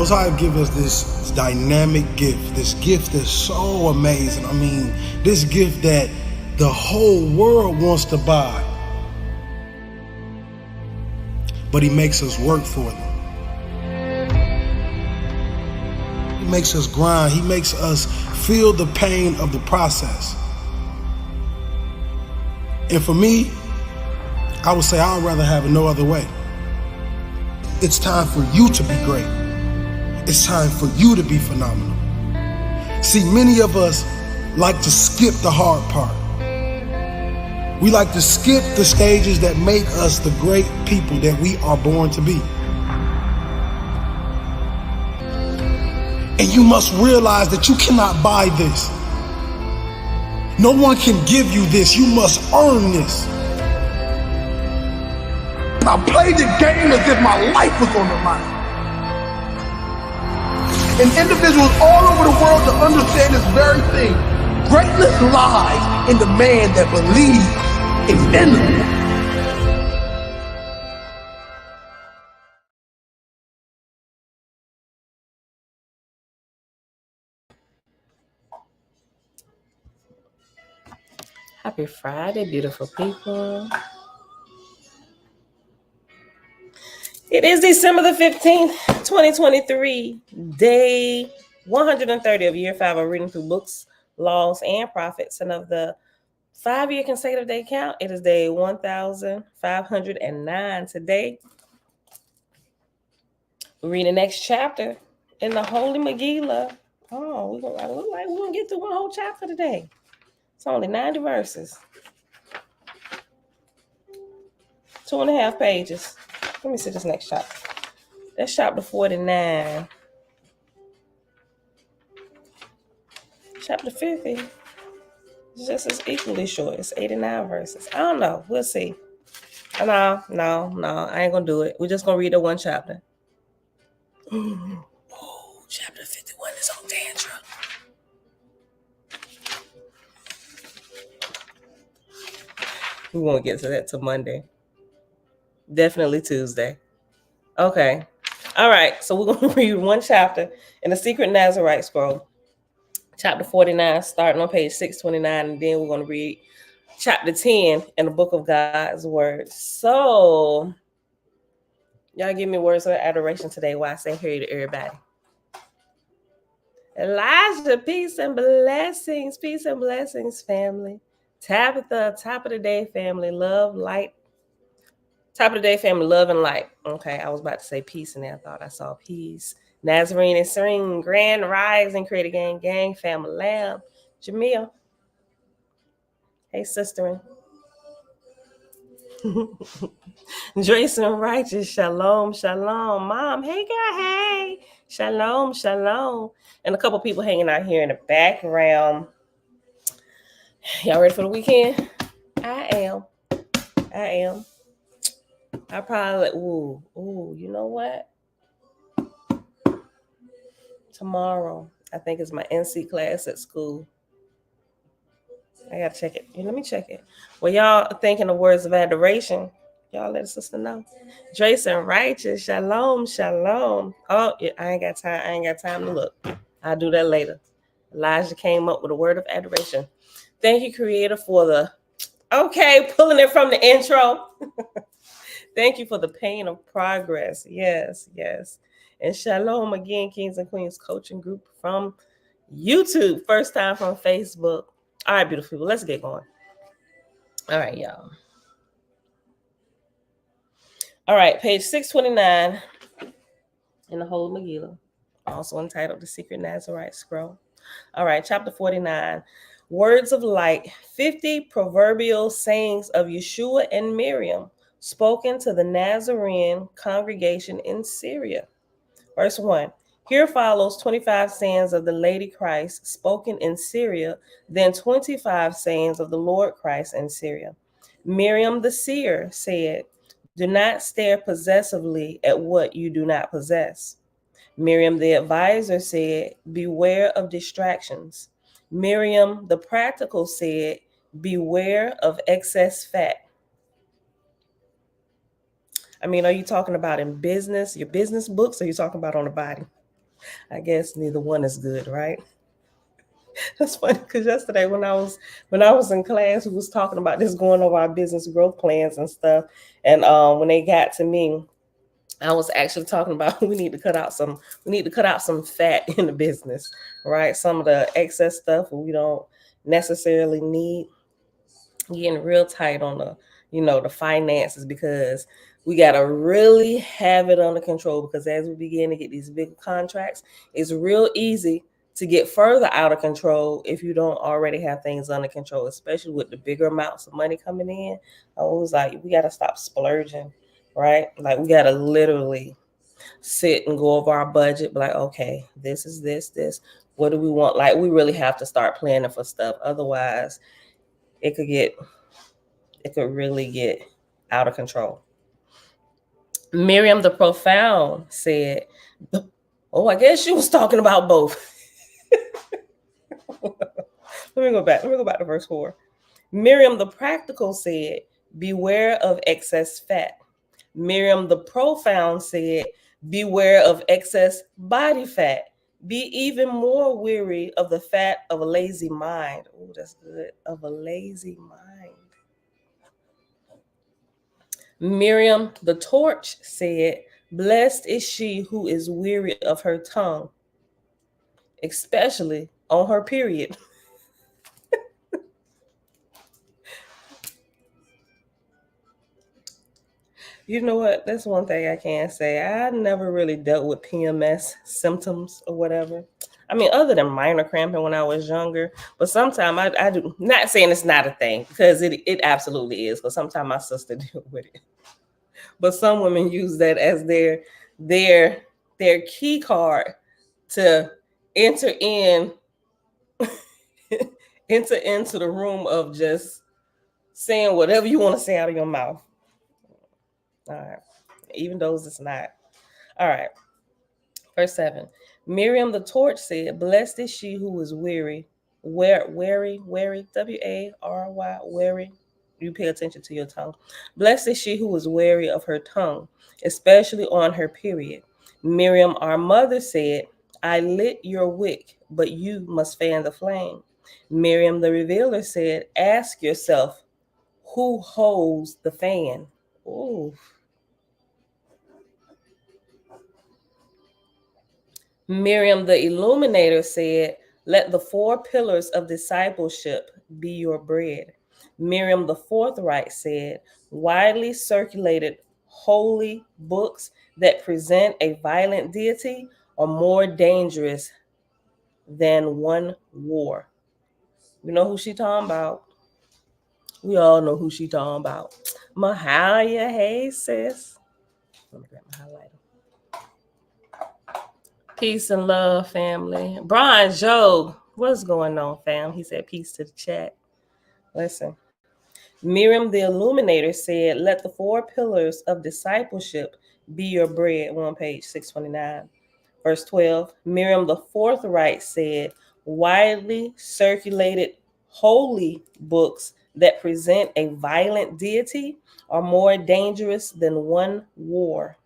Most High give us this dynamic gift, this gift that's so amazing. I mean, this gift that the whole world wants to buy. But he makes us work for them. He makes us grind. He makes us feel the pain of the process. And for me, I would say I'd rather have it no other way. It's time for you to be great. It's time for you to be phenomenal. See, many of us like to skip the hard part. We like to skip the stages that make us the great people that we are born to be. And you must realize that you cannot buy this. No one can give you this. You must earn this. I played the game as if my life was on the line. And individuals all over the world to understand this very thing. Greatness lies in the man that believes in them. Happy Friday, beautiful people. It is December the 15th, 2023, day 130 of year 5 of reading through books, laws, and prophets. And of the 5-year consecutive day count, it is day 1509 today. We're reading the next chapter in the Holy Megillah. Oh, we're gonna get through one whole chapter today. It's only 90 verses. 2.5 pages. Let me see this next chapter. That's chapter 49. Chapter 50 is just as equally short. It's 89 verses. I don't know. We'll see. No. I ain't gonna do it. We're just gonna read the one chapter. Oh, chapter 51 is on tantrum. We won't get to that till Monday. Definitely Tuesday. Okay. All right. So we're going to read one chapter in the Secret Nazarite Scroll. Chapter 49, starting on page 629. And then we're going to read chapter 10 in the Book of God's Word. So, y'all give me words of adoration today while I say hey to everybody. Elijah, peace and blessings. Peace and blessings, family. Tabitha, top of the day, family. Love, light. Top of the day, family, love and light. Okay, I was about to say peace, and then I thought I saw peace. Nazarene and Serene, Grand Rising, Creator Gang, Family Lab. Jamil. Hey, sisterin. Drace and Righteous, Shalom. Mom, hey, girl, hey. Shalom. And a couple people hanging out here in the background. Y'all ready for the weekend? I am. I probably, you know what? Tomorrow, I think it's my NC class at school. I gotta check it. Let me check it. Well, y'all thinking of words of adoration, y'all let a sister know. Drace and Righteous, Shalom. Oh, yeah, I ain't got time to look. I'll do that later. Elijah came up with a word of adoration. Thank you, Creator, for the, pulling it from the intro. Thank you for the pain of progress. Yes. And shalom again, Kings and Queens coaching group from YouTube. First time from Facebook. All right, beautiful people, let's get going. All right, y'all. All right, page 629 in the Holy Megillah, also entitled The Secret Nazarite Scroll. All right, chapter 49. Words of light, 50 proverbial sayings of Yeshua and Miriam, spoken to the Nazarene congregation in Syria. Verse 1. Here follows 25 sayings of the Lady Christ spoken in Syria, then 25 sayings of the Lord Christ in Syria. Miriam the seer said, do not stare possessively at what you do not possess. Miriam the advisor said, beware of distractions. Miriam the practical said, beware of excess fat. I mean, are you talking about in business, your business books, or are you talking about on the body? I guess neither one is good, right? That's funny because yesterday when I was in class, we was talking about this going over our business growth plans and stuff. And when they got to me, I was actually talking about we need to cut out some fat in the business, right? Some of the excess stuff we don't necessarily need, getting real tight on the finances, because we got to really have it under control, because as we begin to get these big contracts, it's real easy to get further out of control if you don't already have things under control, especially with the bigger amounts of money coming in. I was like, we got to stop splurging, right? Like, we got to literally sit and go over our budget, be like, okay, this is this, what do we want? Like, we really have to start planning for stuff. Otherwise, it could really get out of control. Miriam the Profound said, oh, I guess she was talking about both. Let me go back to verse 4. Miriam the Practical said, beware of excess fat. Miriam the Profound said, beware of excess body fat. Be even more weary of the fat of a lazy mind. Oh, that's good. Of a lazy mind. Miriam the Torch said, blessed is she who is weary of her tongue, especially on her period. You know what? That's one thing I can say. I never really dealt with PMS symptoms or whatever. I mean, other than minor cramping when I was younger, but sometimes I do. Not saying it's not a thing, because it absolutely is. Because sometimes my sister dealt with it, but some women use that as their key card to enter in enter into the room of just saying whatever you want to say out of your mouth. All right. Even those it's not. All right. Verse 7. Miriam the Torch said, blessed is she who is weary. Wary, W-A-R-Y, wary. You pay attention to your tongue. Blessed is she who is weary of her tongue, especially on her period. Miriam, our mother, said, I lit your wick, but you must fan the flame. Miriam the Revealer said, ask yourself, who holds the fan? Ooh. Miriam the Illuminator said, let the 4 pillars of discipleship be your bread. Miriam the Forthright said, widely circulated holy books that present a violent deity are more dangerous than one war. You know who she talking about? We all know who she talking about. Mahalia, hey sis. Let me grab my highlighter. Peace and love, family. Brian Joe, what's going on, fam? He said peace to the chat. Listen. Miriam the Illuminator said, let the 4 pillars of discipleship be your bread. We're on page 629. Verse 12. Miriam the Forthright said, widely circulated holy books that present a violent deity are more dangerous than one war.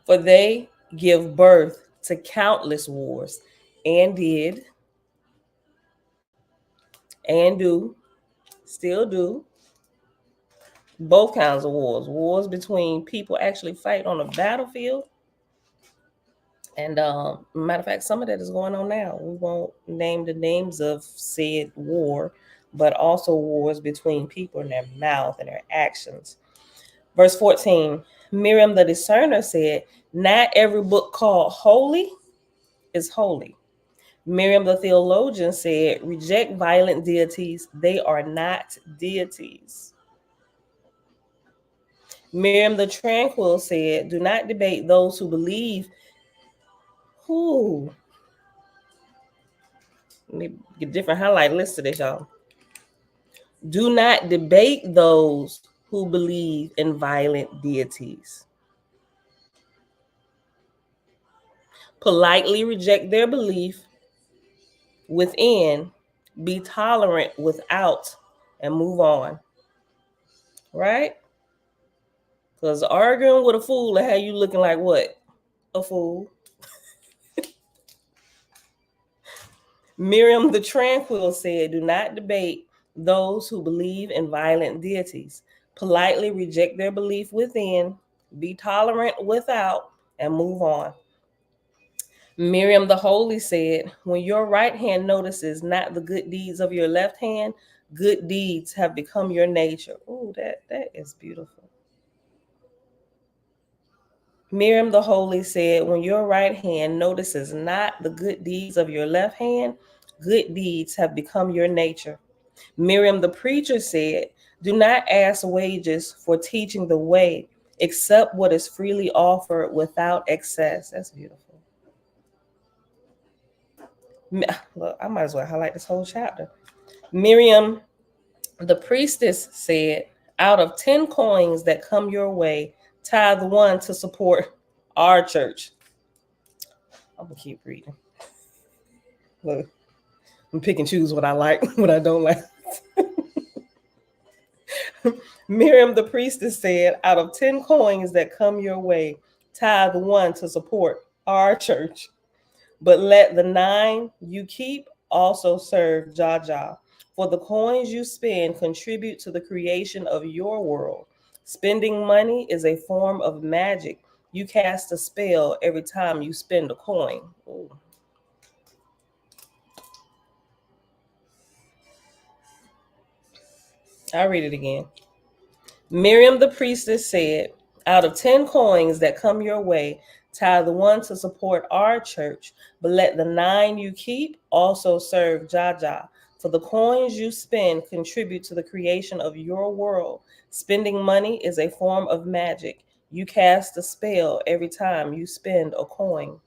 For they give birth to countless wars, and did, and do, still do, both kinds of wars between people actually fight on a battlefield. And matter of fact, some of that is going on now. We won't name the names of said war, but also wars between people and their mouth and their actions. Verse 14, Miriam the Discerner said, not every book called holy is holy. Miriam the Theologian said, reject violent deities. They are not deities. Miriam the Tranquil said, do not debate those who believe. Who? Let me get a different highlight list to this, y'all. Do not debate those who believe in violent deities. Politely reject their belief within, be tolerant without, and move on. Right? Because arguing with a fool will have you looking like what? A fool. Miriam the Tranquil said, do not debate those who believe in violent deities. Politely reject their belief within, be tolerant without, and move on. Miriam the Holy said, when your right hand notices not the good deeds of your left hand, good deeds have become your nature. Oh, that is beautiful. Miriam the Holy said, when your right hand notices not the good deeds of your left hand, good deeds have become your nature. Miriam the Preacher said, do not ask wages for teaching the way, except what is freely offered without excess. That's beautiful. Look, I might as well highlight this whole chapter. Miriam the Priestess said, out of 10 coins that come your way, tithe one to support our church. I'm going to keep reading. Look, I'm pick and choose what I like, what I don't like. Miriam the Priestess said, out of 10 coins that come your way, tithe one to support our church. But let the 9 you keep also serve Jaja. For the coins you spend contribute to the creation of your world. Spending money is a form of magic. You cast a spell every time you spend a coin. Ooh. I'll read it again. Miriam the Priestess said, out of 10 coins that come your way, tithe one to support our church, but let the 9 you keep also serve Jaja. For the coins you spend contribute to the creation of your world. Spending money is a form of magic. You cast a spell every time you spend a coin.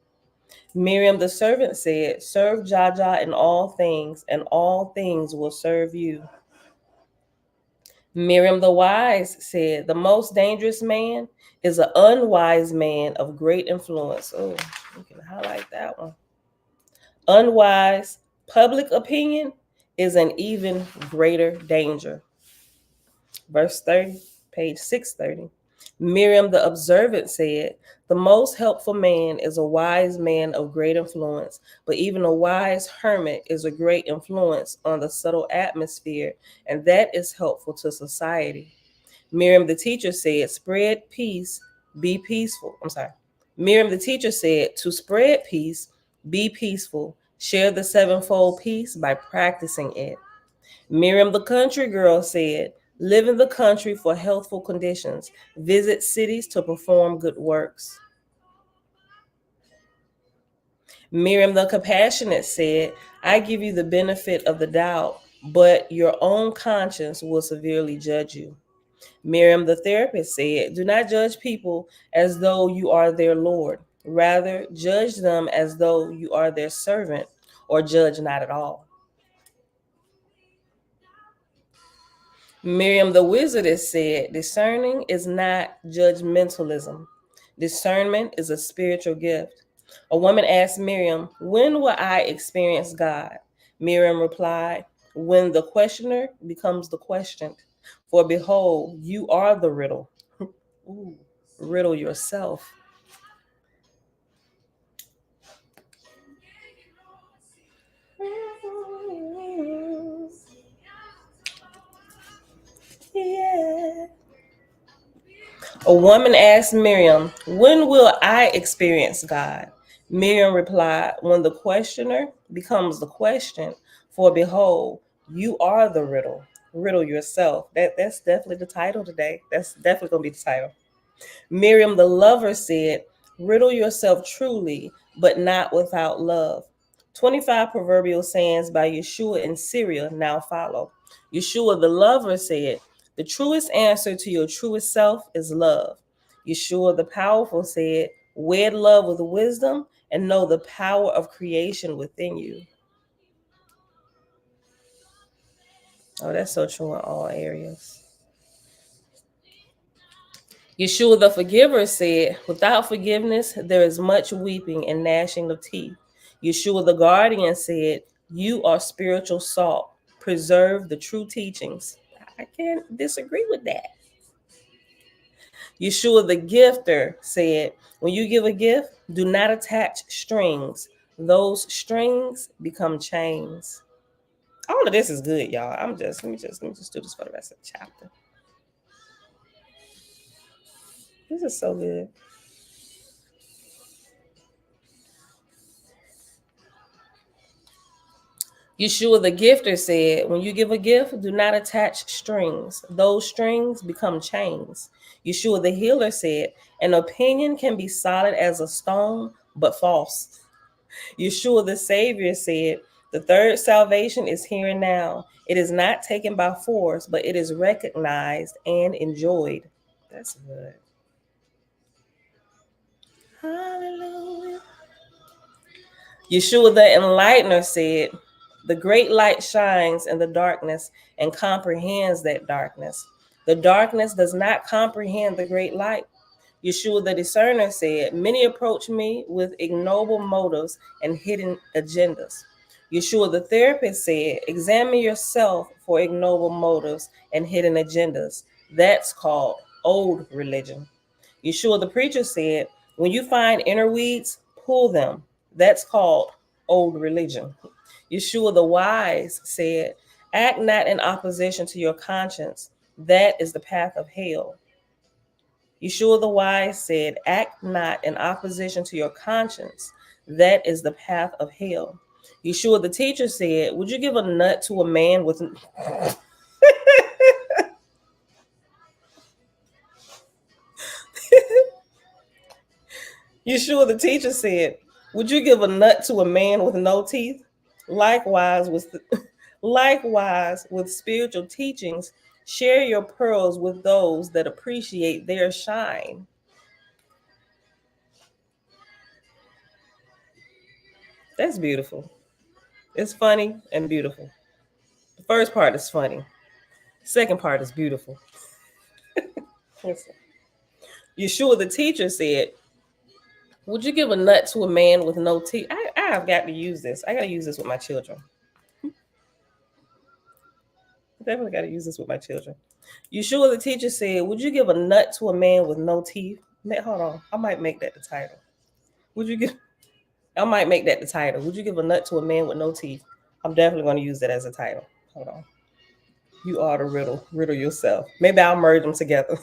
Miriam the servant said, serve Jaja in all things, and all things will serve you. Miriam the Wise said, the most dangerous man is an unwise man of great influence. Oh, we can highlight that one. Unwise public opinion is an even greater danger. Verse 30, page 630. Miriam the Observant said, the most helpful man is a wise man of great influence, but even a wise hermit is a great influence on the subtle atmosphere, and that is helpful to society. Miriam the Teacher said, spread peace, be peaceful. Miriam the Teacher said, to spread peace, be peaceful. Share the sevenfold peace by practicing it. Miriam the Country Girl said, live in the country for healthful conditions. Visit cities to perform good works. Miriam the Compassionate said, I give you the benefit of the doubt, but your own conscience will severely judge you. Miriam the Therapist said, do not judge people as though you are their Lord. Rather, judge them as though you are their servant, or judge not at all. Miriam the Wizardess said, discerning is not judgmentalism. Discernment is a spiritual gift. A woman asked Miriam, when will I experience God? Miriam replied, when the questioner becomes the questioned. For behold, you are the riddle. Ooh, riddle yourself. Yeah. A woman asked Miriam, when will I experience God? Miriam replied, when the questioner becomes the question. For behold, you are the riddle. Riddle yourself. That's definitely the title today. That's definitely going to be the title. Miriam the Lover said, riddle yourself truly, but not without love. 25 proverbial sayings by Yeshua in Syria now follow. Yeshua the Lover said, the truest answer to your truest self is love. Yeshua the Powerful said, wed love with wisdom and know the power of creation within you. Oh, that's so true in all areas. Yeshua the Forgiver said, without forgiveness, there is much weeping and gnashing of teeth. Yeshua the Guardian said, you are spiritual salt. Preserve the true teachings. I can't disagree with that. Yeshua the gifter said, when you give a gift, do not attach strings. Those strings become chains. All of this is good, y'all. Let me just do this for the rest of the chapter. This is so good. Yeshua the gifter said, when you give a gift, do not attach strings. Those strings become chains. Yeshua the healer said, an opinion can be solid as a stone, but false. Yeshua the Savior said, the third salvation is here and now. It is not taken by force, but it is recognized and enjoyed. That's good. Hallelujah. Yeshua the Enlightener said, the great light shines in the darkness and comprehends that darkness. The darkness does not comprehend the great light. Yeshua the Discerner said, many approach me with ignoble motives and hidden agendas. Yeshua the Therapist said, examine yourself for ignoble motives and hidden agendas. That's called old religion. Yeshua the Preacher said, when you find inner weeds, pull them. That's called old religion. Yeshua the Wise said, act not in opposition to your conscience. That is the path of hell. Yeshua the Wise said, act not in opposition to your conscience. That is the path of hell. Yeshua the Teacher said, would you give a nut to a man with... Yeshua the Teacher said, would you give a nut to a man with no teeth? Likewise, with spiritual teachings, share your pearls with those that appreciate their shine. That's beautiful. It's funny and beautiful. The first part is funny. The second part is beautiful. Yeshua the Teacher said, would you give a nut to a man with no teeth? I have got to use this. I got to use this with my children. Definitely got to use this with my children. Yeshua the Teacher said, would you give a nut to a man with no teeth? Hold on. I might make that the title. I might make that the title. Would you give a nut to a man with no teeth? I'm definitely going to use that as a title. Hold on. You are the riddle. Riddle yourself. Maybe I'll merge them together.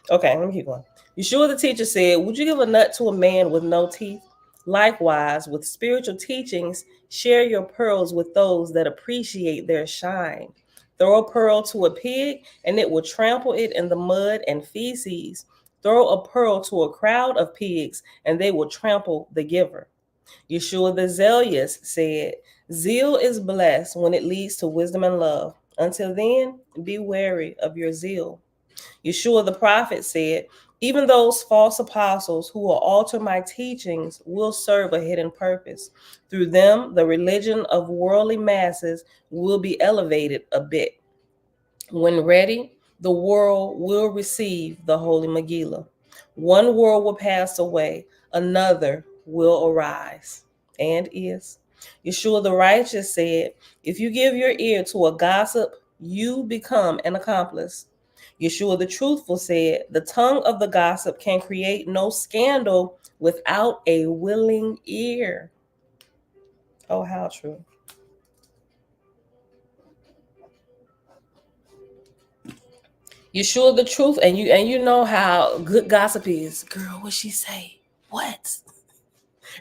Okay, let me keep going. Yeshua the Teacher said, would you give a nut to a man with no teeth? Likewise, with spiritual teachings, share your pearls with those that appreciate their shine. Throw a pearl to a pig, and it will trample it in the mud and feces. Throw a pearl to a crowd of pigs, and they will trample the giver. Yeshua the Zealous said, zeal is blessed when it leads to wisdom and love. Until then, be wary of your zeal. Yeshua the Prophet said, even those false apostles who will alter my teachings will serve a hidden purpose. Through them, the religion of worldly masses will be elevated a bit. When ready, the world will receive the Holy Megillah. One world will pass away, another will arise, and is. Yeshua the Righteous said, if you give your ear to a gossip, you become an accomplice. Yeshua the Truthful said, the tongue of the gossip can create no scandal without a willing ear. Oh, how true. Yeshua the Truth, and you know how good gossip is. Girl, what she say? What?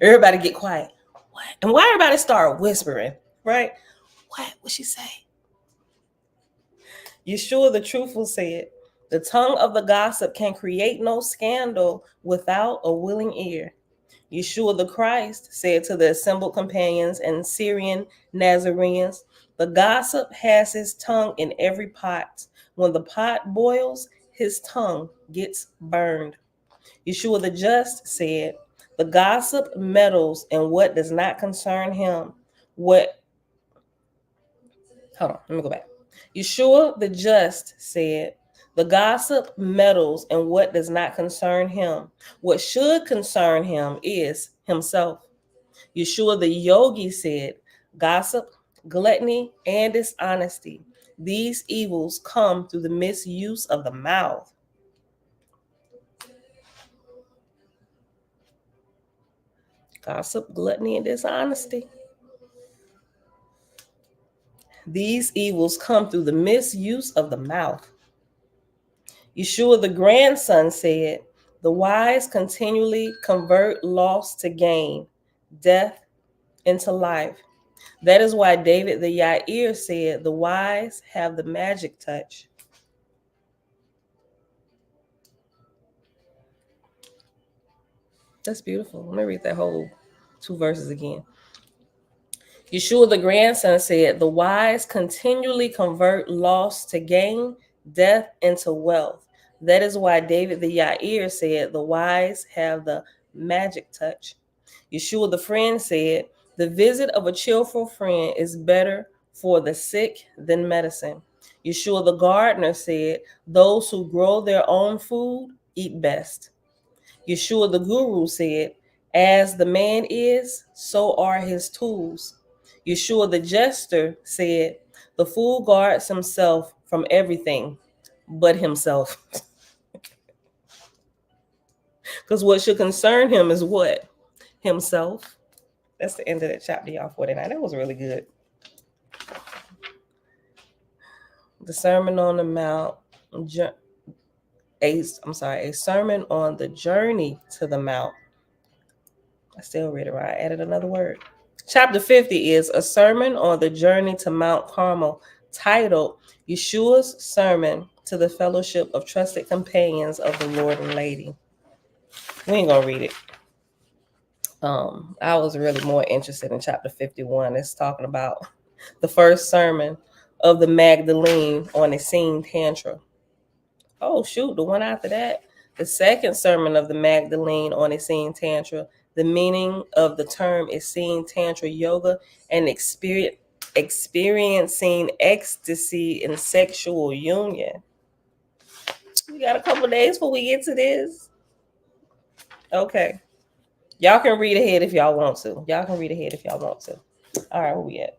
Everybody get quiet. What? And why everybody start whispering, right? What she say? Yeshua the Truthful said, the tongue of the gossip can create no scandal without a willing ear. Yeshua the Christ said to the assembled companions and Syrian Nazarenes, the gossip has his tongue in every pot. When the pot boils, his tongue gets burned. Yeshua the Just said, the gossip meddles in what does not concern him. Hold on, let me go back. Yeshua the Just said, the gossip meddles in what does not concern him. What should concern him is himself. Yeshua the Yogi said, gossip, gluttony, and dishonesty. These evils come through the misuse of the mouth. Gossip, gluttony, and dishonesty. These evils come through the misuse of the mouth. Yeshua, the grandson, said, the wise continually convert loss to gain, death into life. That is why David the Yair said, the wise have the magic touch. That's beautiful. Let me read that whole 2 verses again. Yeshua, the grandson, said, the wise continually convert loss to gain, death into wealth. That is why David the Yair said, the wise have the magic touch. Yeshua, the friend, said, the visit of a cheerful friend is better for the sick than medicine. Yeshua, the gardener, said, those who grow their own food eat best. Yeshua, the guru, said, as the man is, so are his tools. Yeshua, the jester, said, the fool guards himself from everything but himself. Because what should concern him is what? Himself. That's the end of that chapter, y'all. 49. That was really good. The Sermon on the Mount, a sermon on the journey to the Mount. I still read it right. I added another word. Chapter 50 is a sermon on the journey to Mount Carmel, titled Yeshua's Sermon to the Fellowship of Trusted Companions of the Lord and Lady. We ain't gonna read it. I was really more interested in chapter 51. It's talking about the first sermon of the Magdalene on Essene Tantra. Oh shoot, the one after that, the second sermon of the Magdalene on Essene Tantra. The meaning of the term Essene Tantra yoga and experiencing ecstasy in sexual union. We got a couple days before we get to this. Okay. Y'all can read ahead if y'all want to. All right, where we at?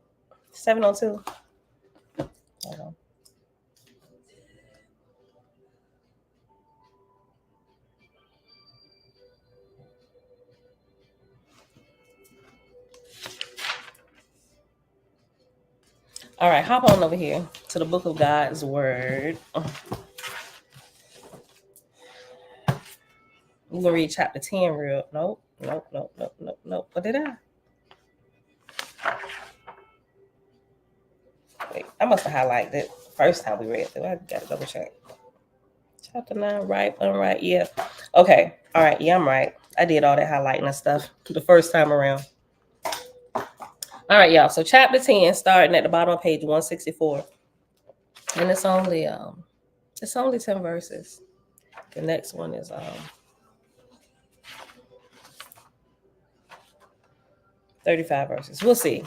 7:02. Hold on. All right, hop on over here to the book of God's word. We're gonna read chapter 10 real. Nope. What did I? Wait, I must have highlighted it first time we read through. I gotta double check. Chapter 9, right, unright, yeah. Okay, all right, yeah, I'm right. I did all that highlighting and stuff the first time around. All right, y'all. So chapter 10, starting at the bottom of page 164, and it's only 10 verses. The next one is 35 verses. We'll see.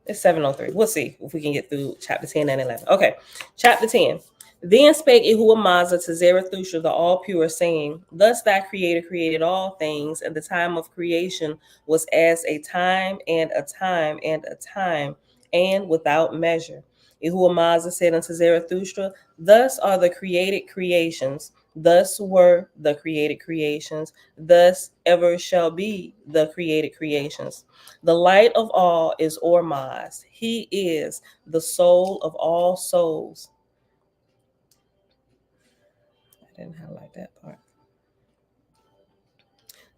It's 7:03. We'll see if we can get through chapter 10 and 11. Okay, chapter 10. Then spake Yahuwah Mazah to Zarathustra, the all-pure, saying, thus thy Creator created all things, and the time of creation was as a time and a time and a time, and without measure. Yahuwah Mazah said unto Zarathustra, thus are the created creations, thus were the created creations, thus ever shall be the created creations. The light of all is Ormaz. He is the soul of all souls. I didn't highlight that part.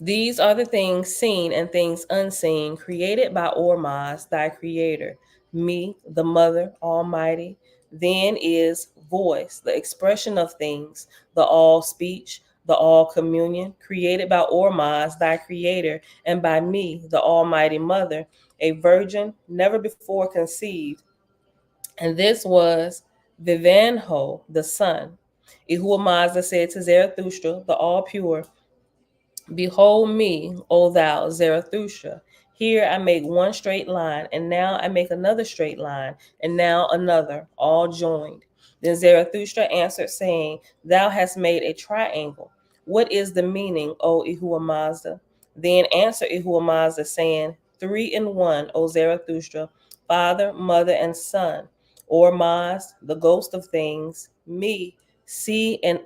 These are the things seen and things unseen, created by Ormaz, thy creator, me, the Mother Almighty. Then is voice, the expression of things, the all speech, the all communion, created by Ormaz, thy creator, and by me, the Almighty Mother, a virgin never before conceived. And this was Vivanho, the son. Yahuwah Mazda said to Zarathustra, the all pure, behold me, O thou Zarathustra. Here I make one straight line, and now I make another straight line, and now another, all joined. Then Zarathustra answered, saying, thou hast made a triangle. What is the meaning, O Yahuwah Mazda? Then answered Yahuwah Mazda, saying, 3 in 1, O Zarathustra, Father, Mother, and Son. Ormaz, the ghost of things, me, see, and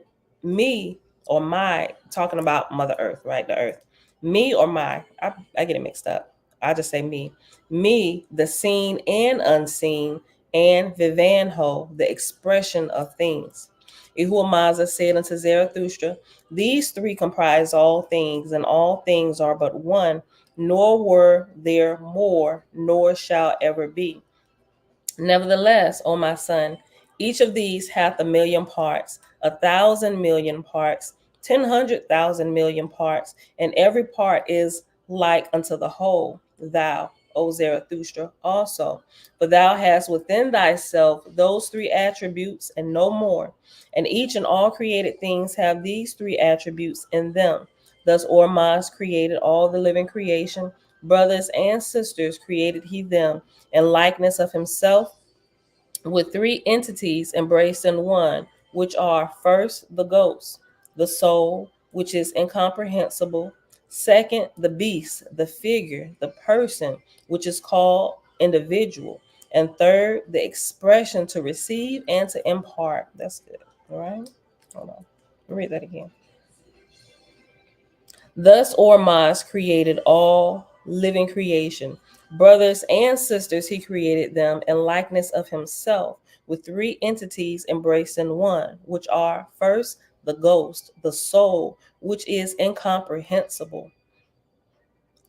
me, or my, talking about Mother Earth, right? The earth. Me or my? I get it mixed up. I just say me. Me, the seen and unseen, and Vivanho, the expression of things. Ihuamaza said unto Zarathustra, these three comprise all things, and all things are but one, nor were there more, nor shall ever be. Nevertheless, O my son, each of these hath 1,000,000 parts, 1,000,000,000 parts, 10,100,000,000,000 parts, and every part is like unto the whole. Thou, O Zarathustra, also, for thou hast within thyself those three attributes and no more, and each and all created things have these three attributes in them. Thus Ormazd created all the living creation, brothers and sisters created he them, in likeness of himself, with three entities embraced in one, which are first the ghost, the soul, which is incomprehensible, second the beast, the figure, the person, which is called individual, and third the expression to receive and to impart. That's good. All right. Hold on. Read that again. Thus Ormazd created all living creation. Brothers and sisters, he created them in likeness of himself, with three entities embraced in one, which are first the ghost, the soul, which is incomprehensible.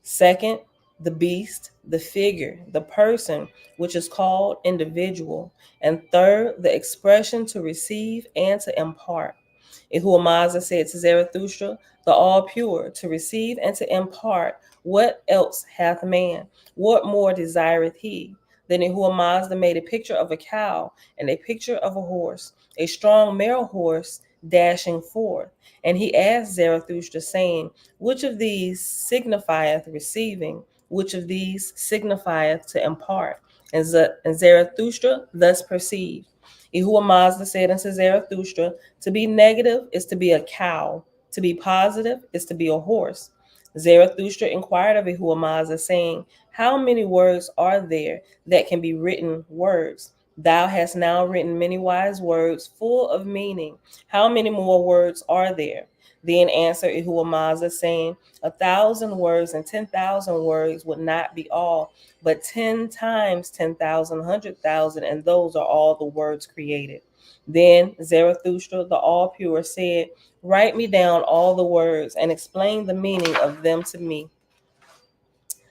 Second, the beast, the figure, the person, which is called individual. And third, the expression to receive and to impart. Ihuamaza said to Zarathustra, the all pure, to receive and to impart. What else hath man? What more desireth he? Then Ihuamazda made a picture of a cow and a picture of a horse, a strong male horse dashing forth. And he asked Zarathustra, saying, which of these signifieth receiving? Which of these signifieth to impart? And Zarathustra thus perceived. Ihuamazda said unto Zarathustra, to be negative is to be a cow, to be positive is to be a horse. Zarathustra inquired of Ihuamazda, saying, how many words are there that can be written words? Thou hast now written many wise words full of meaning. How many more words are there? Then answered Ihuamazda, saying, 1,000 words and 10,000 words would not be all, but 10 times 10,000, 100,000, and those are all the words created. Then Zarathustra, the all pure, said, write me down all the words and explain the meaning of them to me,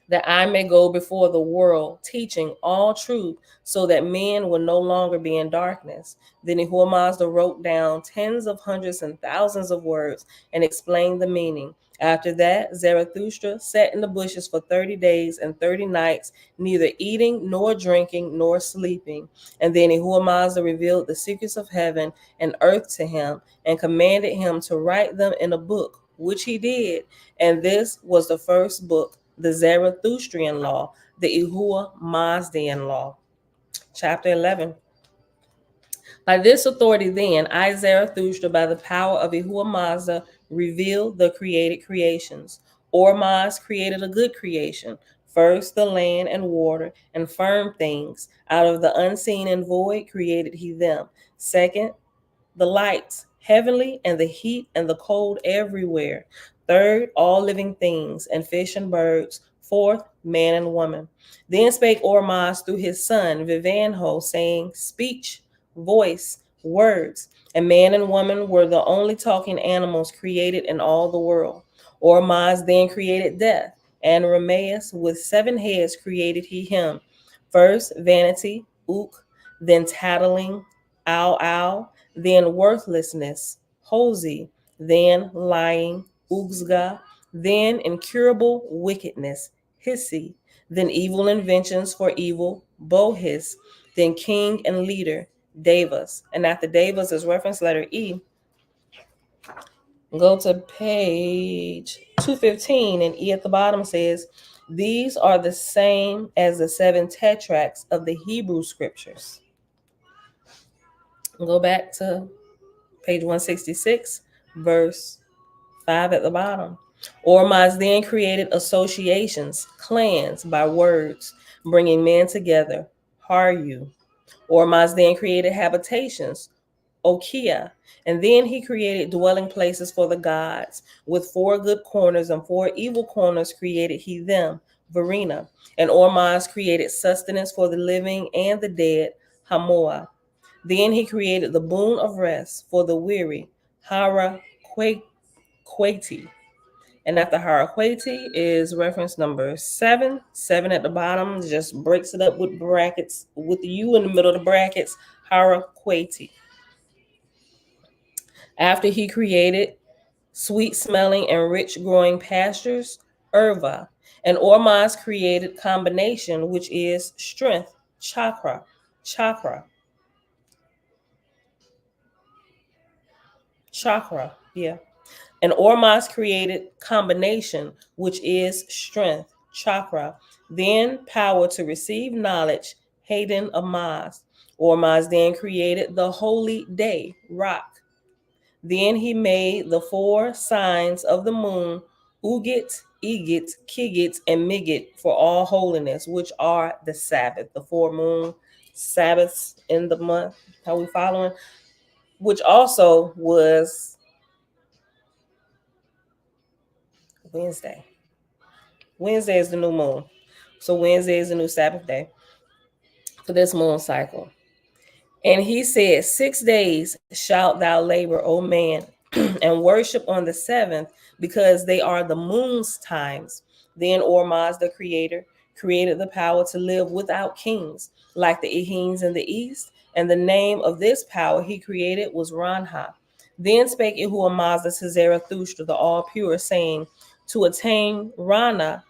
that I may go before the world, teaching all truth, so that men will no longer be in darkness. Then Ihuamazda wrote down tens of hundreds and thousands of words and explained the meaning. After that, Zarathustra sat in the bushes for 30 days and 30 nights, neither eating nor drinking nor sleeping. And then Ihuamazda revealed the secrets of heaven and earth to him and commanded him to write them in a book, which he did. And this was the first book, the Zarathustrian law, the Ihuamazdian law. Chapter 11. By this authority, then, I, Zarathustra, by the power of Ihuamazda, revealed the created creations. Ormazd created a good creation. First, the land and water and firm things. Out of the unseen and void created he them. Second, the lights, heavenly, and the heat and the cold everywhere. Third, all living things, and fish and birds. Fourth, man and woman. Then spake Ormazd through his son Vivanho, saying, speech, voice, words. And man and woman were the only talking animals created in all the world. Ormazd then created death, and Ramaeus with 7 heads created he him. First, vanity, ook, then tattling, ow, then worthlessness, Hosi, then lying, Ugsga, then incurable wickedness, Hissi, then evil inventions for evil, Bohis, then king and leader, Devas. And after Devas is reference letter E, go to page 215, and E at the bottom says, these are the same as the 7 tetracts of the Hebrew scriptures. Go back to page 166, verse 5 at the bottom. Ormazd then created associations, clans by words, bringing men together. Haryu. Ormazd then created habitations. Okia. And then he created dwelling places for the gods. With 4 good corners and 4 evil corners created he them, Varina. And Ormaz created sustenance for the living and the dead, Hamoa. Then he created the boon of rest for the weary, Hara Quati. And after Haraquati is reference number 7. 7 at the bottom just breaks it up with brackets, with the U in the middle of the brackets, Haraquati. After he created sweet smelling and rich growing pastures, Urva. And Ormaz created combination, which is strength, chakra. Yeah. And Ormaz created combination, which is strength, chakra, then power to receive knowledge, Hayden Amaz. Ormaz then created the holy day, rock. Then he made the 4 signs of the moon, Ugit, Egit, Kigit, and Migit, for all holiness, which are the Sabbath, the 4 moon Sabbaths in the month. How we following? Which also was Wednesday. Wednesday is the new moon. So Wednesday is the new Sabbath day for this moon cycle. And he said, 6 days shalt thou labor, O man, and worship on the 7th, because they are the moon's times. Then Ormaz, the creator, created the power to live without kings, like the Ehines in the east. And the name of this power he created was Ranha. Then spake Ehuamaz to Zarathustra, the all pure, saying, to attain Rana,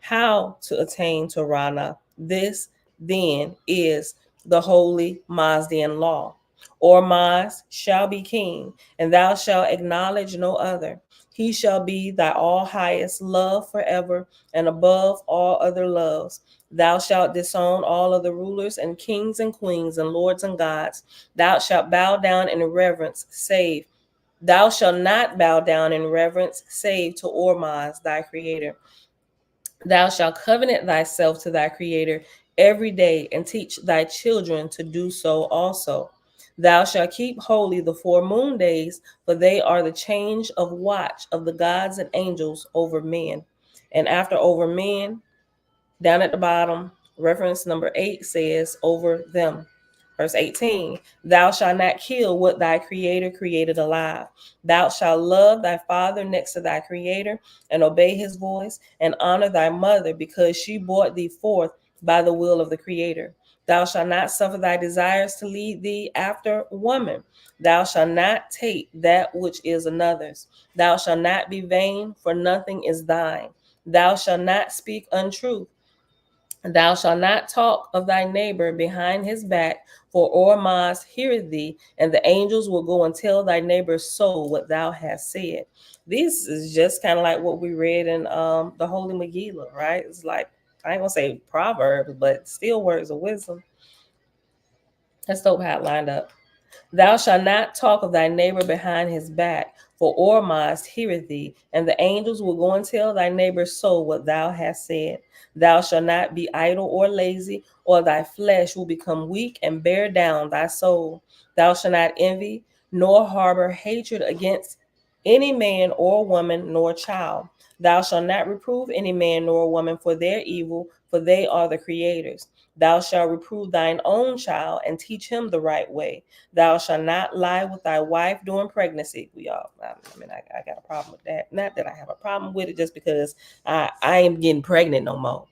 how to attain to Rana? This then is the holy Mazdian law. Ormaz shall be king, and thou shalt acknowledge no other. He shall be thy all highest love forever, and above all other loves. Thou shalt disown all other rulers and kings and queens and lords and gods. Thou shalt bow down in reverence, save. Thou shalt not bow down in reverence, save to Ormaz, thy creator. Thou shalt covenant thyself to thy creator every day, and teach thy children to do so also. Thou shalt keep holy the 4 moon days, for they are the change of watch of the gods and angels over men. And after over men, down at the bottom, reference number 8 says, over them. Verse 18, thou shalt not kill what thy creator created alive. Thou shalt love thy father next to thy creator, and obey his voice, and honor thy mother, because she brought thee forth by the will of the creator. Thou shalt not suffer thy desires to lead thee after woman. Thou shalt not take that which is another's. Thou shalt not be vain, for nothing is thine. Thou shalt not speak untruth. Thou shalt not talk of thy neighbor behind his back, for Ormaz heareth thee, and the angels will go and tell thy neighbor's soul what thou hast said. This is just kind of like what we read in the Holy Megillah, right? It's like, I ain't gonna say proverbs, but still words of wisdom. That's dope how it lined up. Thou shalt not talk of thy neighbor behind his back, for Ormaz heareth thee, and the angels will go and tell thy neighbor's soul what thou hast said. Thou shalt not be idle or lazy, or thy flesh will become weak and bear down thy soul. Thou shalt not envy, nor harbor hatred against any man or woman nor child. Thou shalt not reprove any man nor woman for their evil, for they are the creators. Thou shalt reprove thine own child and teach him the right way. Thou shalt not lie with thy wife during pregnancy. I got a problem with that. Not that I have a problem with it, just because I ain't getting pregnant no more,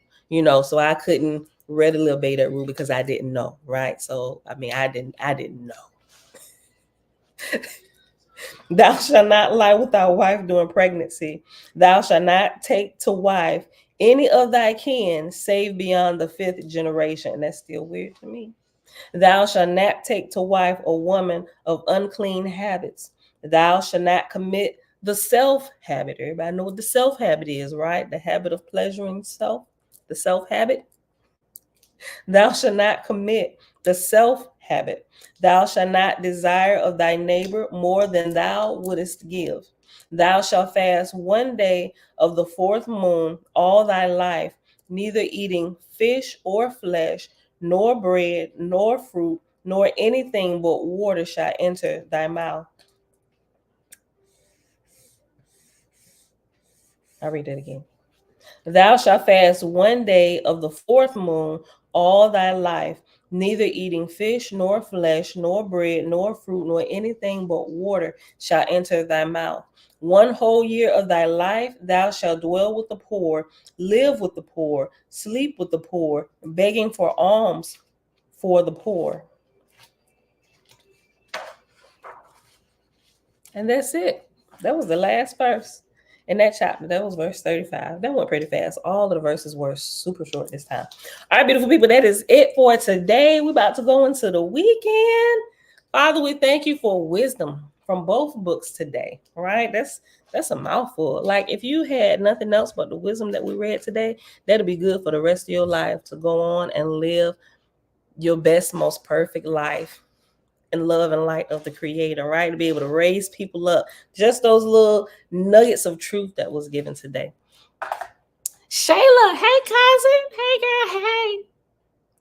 so I couldn't readily obey that rule because I didn't know, right? So, I didn't know. Thou shalt not lie with thy wife during pregnancy. Thou shalt not take to wife any of thy kin, save beyond the 5th generation. And that's still weird to me. Thou shalt not take to wife a woman of unclean habits. Thou shalt not commit the self habit. Everybody know what the self habit is, right? The habit of pleasuring self, the self habit. Thou shalt not commit the self habit. Thou shalt not desire of thy neighbor more than thou wouldest give. Thou shalt fast 1 day of the 4th moon all thy life, neither eating fish or flesh, nor bread, nor fruit, nor anything but water shall enter thy mouth. I'll read it again. Thou shalt fast 1 day of the 4th moon all thy life, neither eating fish, nor flesh, nor bread, nor fruit, nor anything but water shall enter thy mouth. 1 whole year of thy life thou shalt dwell with the poor, live with the poor, sleep with the poor, begging for alms for the poor. And that's it. That was the last verse in that chapter. That was verse 35. That went pretty fast. All of the verses were super short this time. All right, beautiful people, that is it for today. We're about to go into the weekend. Father, we thank you for wisdom from both books today. All right, that's a mouthful. Like, if you had nothing else but the wisdom that we read today, that'll be good for the rest of your life, to go on and live your best, most perfect life and love and light of the Creator, right? To be able to raise people up. Just those little nuggets of truth that was given today. Shayla, hey cousin, hey girl, hey.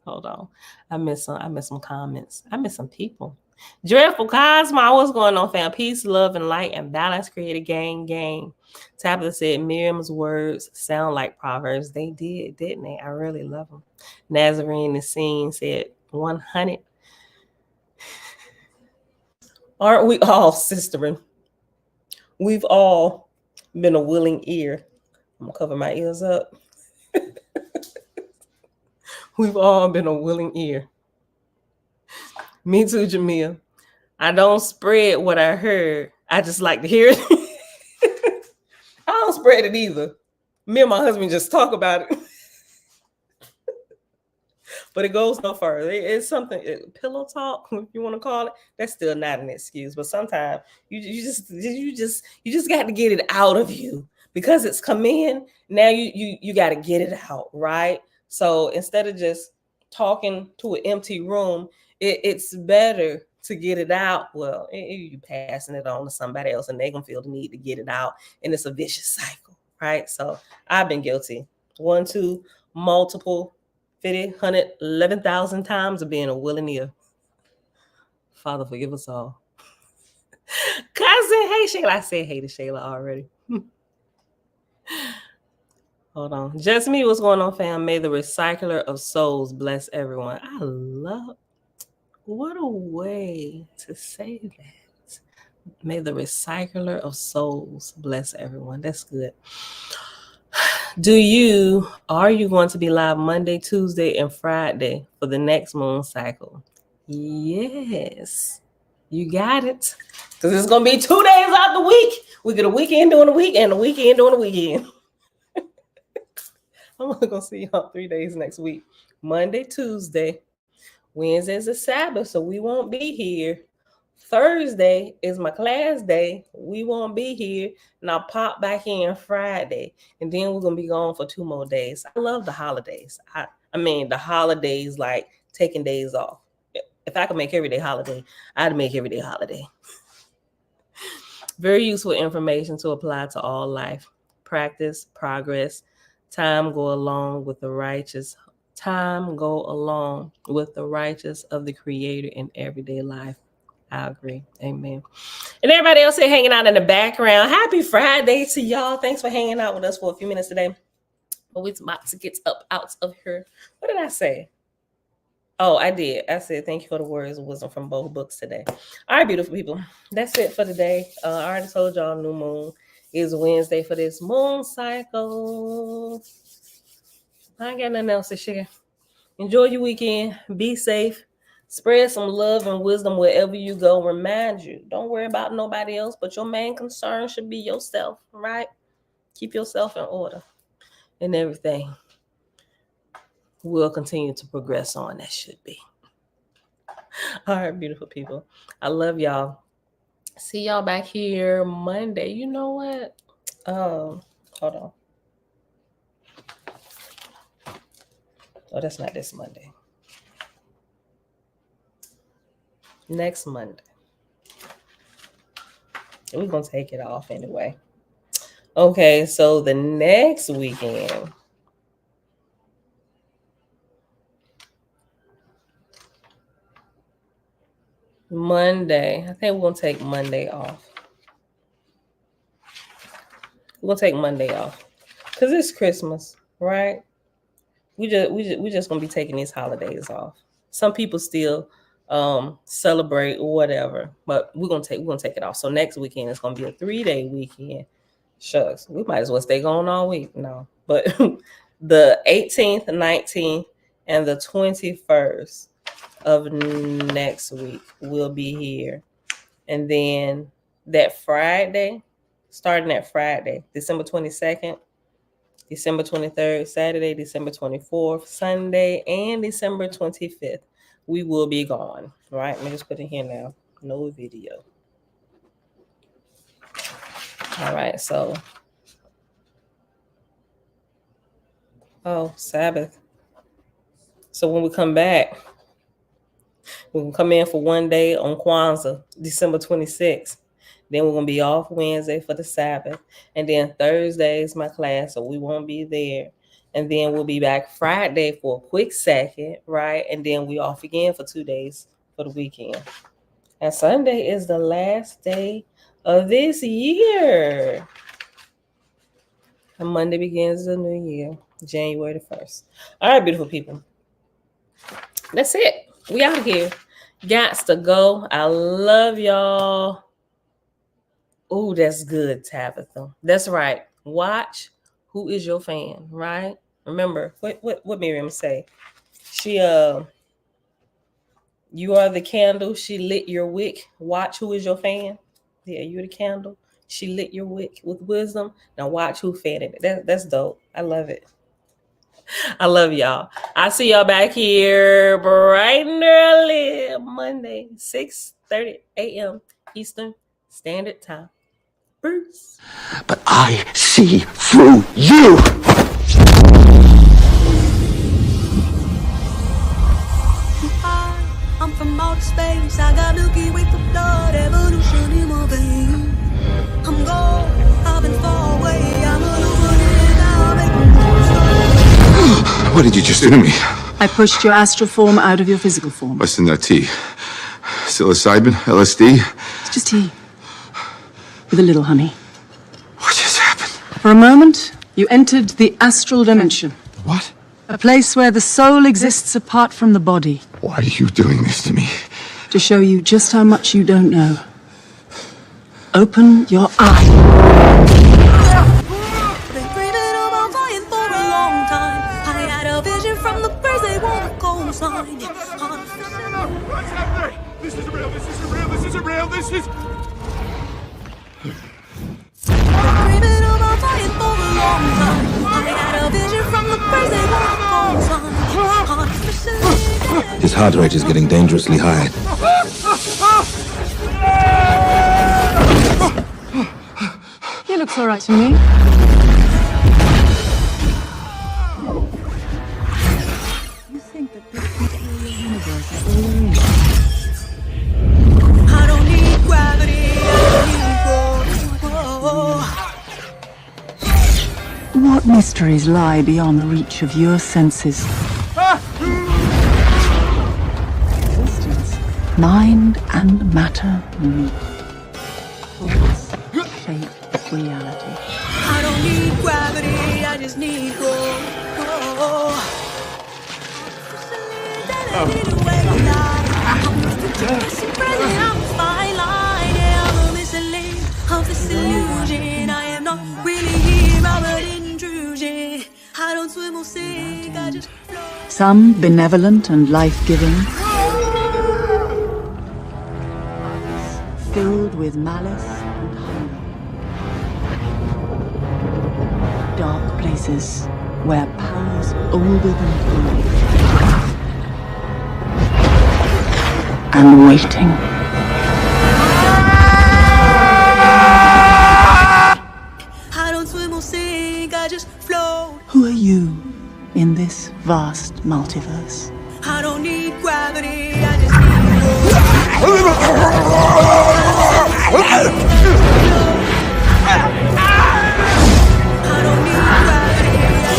Hold on, I missed some comments. I missed some people. Dreadful Cosmo, what's going on, fam? Peace, love, and light, and balance. Created gang. Tabitha said Miriam's words sound like Proverbs. They did, didn't they? I really love them. Nazarene the Scene said 100. Aren't we all, sistering? We've all been a willing ear. I'm gonna cover my ears up. We've all been a willing ear. Me too, Jamil. I don't spread what I heard. I just like to hear it. I don't spread it either. Me and my husband just talk about it. But it goes no further. It's something, pillow talk, if you want to call it. That's still not an excuse. But sometimes you just got to get it out of you, because it's come in. Now you got to get it out, right? So instead of just talking to an empty room, it's better to get it out. Well, you passing it on to somebody else, and they gonna feel the need to get it out, and it's a vicious cycle, right? So I've been guilty. 1, 2, multiple. 50, 100, 11,000 times of being a willing ear. Father, forgive us all. Cousin, hey Shayla. I said hey to Shayla already. Hold on. Just me, what's going on, fam? May the recycler of souls bless everyone. I love, what a way to say that. May the recycler of souls bless everyone. That's good. Are you going to be live Monday, Tuesday, and Friday for the next moon cycle? Yes, you got it. Because it's going to be 2 days out the week. We get a weekend during the week and a weekend during the weekend. I'm going to see y'all 3 days next week. Monday, Tuesday. Wednesday is a Sabbath, so we won't be here. Thursday is my class day. We won't be here. And I'll pop back in Friday. And then we're going to be gone for 2 more days. I love the holidays. I mean, the holidays, like taking days off. If I could make every day holiday, I'd make every day holiday. Very useful information to apply to all life. Practice, progress, time go along with the righteous. Time go along with the righteous of the Creator in everyday life. I agree. Amen. And everybody else here hanging out in the background, happy Friday to y'all. Thanks for hanging out with us for a few minutes today. But we're about to get up out of here. What did I say? Oh, I did. I said thank you for the words of wisdom from both books today. All right, beautiful people. That's it for today. I already told y'all new moon is Wednesday for this moon cycle. I ain't got nothing else to share. Enjoy your weekend. Be safe. Spread some love and wisdom wherever you go. Remind you, don't worry about nobody else, but your main concern should be yourself, right? Keep yourself in order, and everything will continue to progress on. That should be. All right, beautiful people. I love y'all. See y'all back here Monday. You know what? Hold on. Oh, that's not this Monday. Next Monday. We're going to take it off anyway. Okay, so the next weekend. Monday. I think we're gonna take Monday off. We're gonna take Monday off because it's Christmas, right? We just gonna be taking these holidays off. Some people still celebrate or whatever, but we're gonna take it off. So next weekend is gonna be a 3-day weekend. Shucks, we might as well stay gone all week. No, but the 18th, 19th, and the 21st of next week we'll be here, and then that Friday, starting that Friday, December 22nd, December 23rd, Saturday, December 24th, Sunday, and December 25th, we will be gone. All right, let me just put it here now. No video. All right, so, Sabbath. So when we come back, we can come in for one day on Kwanzaa, December 26th. Then we're going to be off Wednesday for the Sabbath. And then Thursday is my class, so we won't be there. And then we'll be back Friday for a quick second, right? And then we off again for 2 days for the weekend. And Sunday is the last day of this year. And Monday begins the new year, January the 1st. All right, beautiful people. That's it. We out here. Gots to go. I love y'all. Oh, that's good, Tabitha. That's right. Watch who is your fan, right? Remember, what Miriam say? She you are the candle, she lit your wick. Watch who is your fan. Yeah, you're the candle. She lit your wick with wisdom. Now watch who fanning it. That's dope. I love it. I love y'all. I see y'all back here bright and early Monday, 6:30 a.m. Eastern Standard Time. Bruce. But I see through you. I'm from outer space. I got Milky Way for blood, evolution in my veins. I'm gold. I've been far away. I'm illuminated now, making moves. What did you just do to me? I pushed your astral form out of your physical form. What's in that tea? Psilocybin? LSD? It's just tea. With a little honey. What just happened? For a moment, you entered the astral dimension. What? A place where the soul exists apart from the body. Why are you doing this to me? To show you just how much you don't know. Open your eye. Been dreaming about flying for a long time. I had a vision from the birds, they want a cold sign. What's happening? This isn't real, this isn't real, this isn't real, this is... Dreaming about flying for a long time. I had a vision from the birds, they want a cold sign. His heart rate is getting dangerously high. He looks all right to me. You think that this material universe is all there is? I don't need gravity, I need What mysteries lie beyond the reach of your senses? Existence, mind and matter meet. Thoughts shape reality. I don't need gravity, I just need I'm a fine line, yeah, I'm a mislead of this illusion. I am not really here, I'm an intrusion. I don't swim or sink, I just float. Some benevolent and life-giving, filled with malice and hunger. Dark places where powers older than time and waiting. I don't swim or sink, I just float. Who are you in this vast multiverse? I don't need gravity, I just need I don't need gravity, I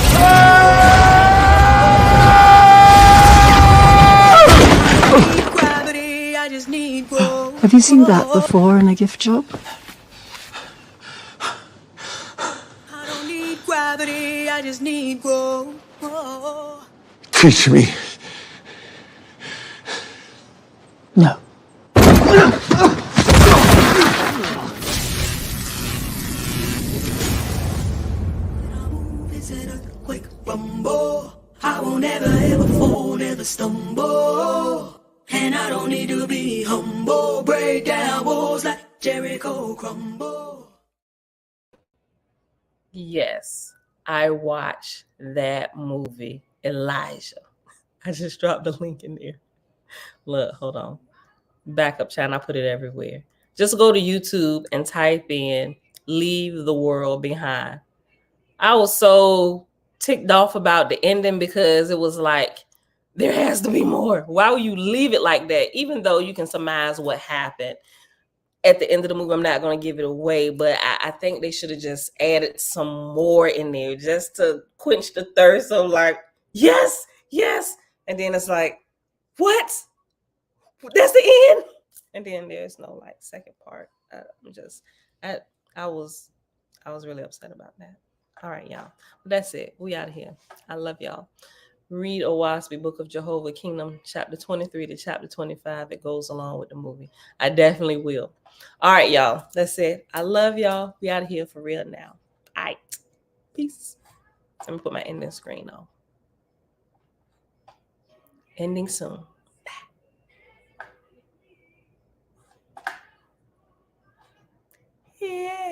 just need gravity, I just need growth. Have you seen that before in a gift shop? I don't need gravity, I just need growth. Teach me. No. It's an earthquake rumble. I won't ever ever fall, never stumble. And I don't need to be humble. Break down walls like Jericho crumble. Yes, I watched that movie, Elijah. I just dropped the link in there. Look, hold on. Backup channel, I put it everywhere. Just go to YouTube and type in Leave the World Behind. I was so ticked off about the ending because it was like, there has to be more. Why would you leave it like that? Even though you can surmise what happened at the end of the movie, I'm not going to give it away, but I think they should have just added some more in there just to quench the thirst of like, yes, yes. And then it's like, what? That's the end? And then there's no like second part. I was really upset about that. All right, y'all. That's it. We out of here. I love y'all. Read Owaspi, Book of Jehovah Kingdom, chapter 23 to chapter 25. It goes along with the movie. I definitely will. All right, y'all. That's it. I love y'all. We out of here for real now. All right. Peace. Let me put my ending screen on. Ending soon. Yeah.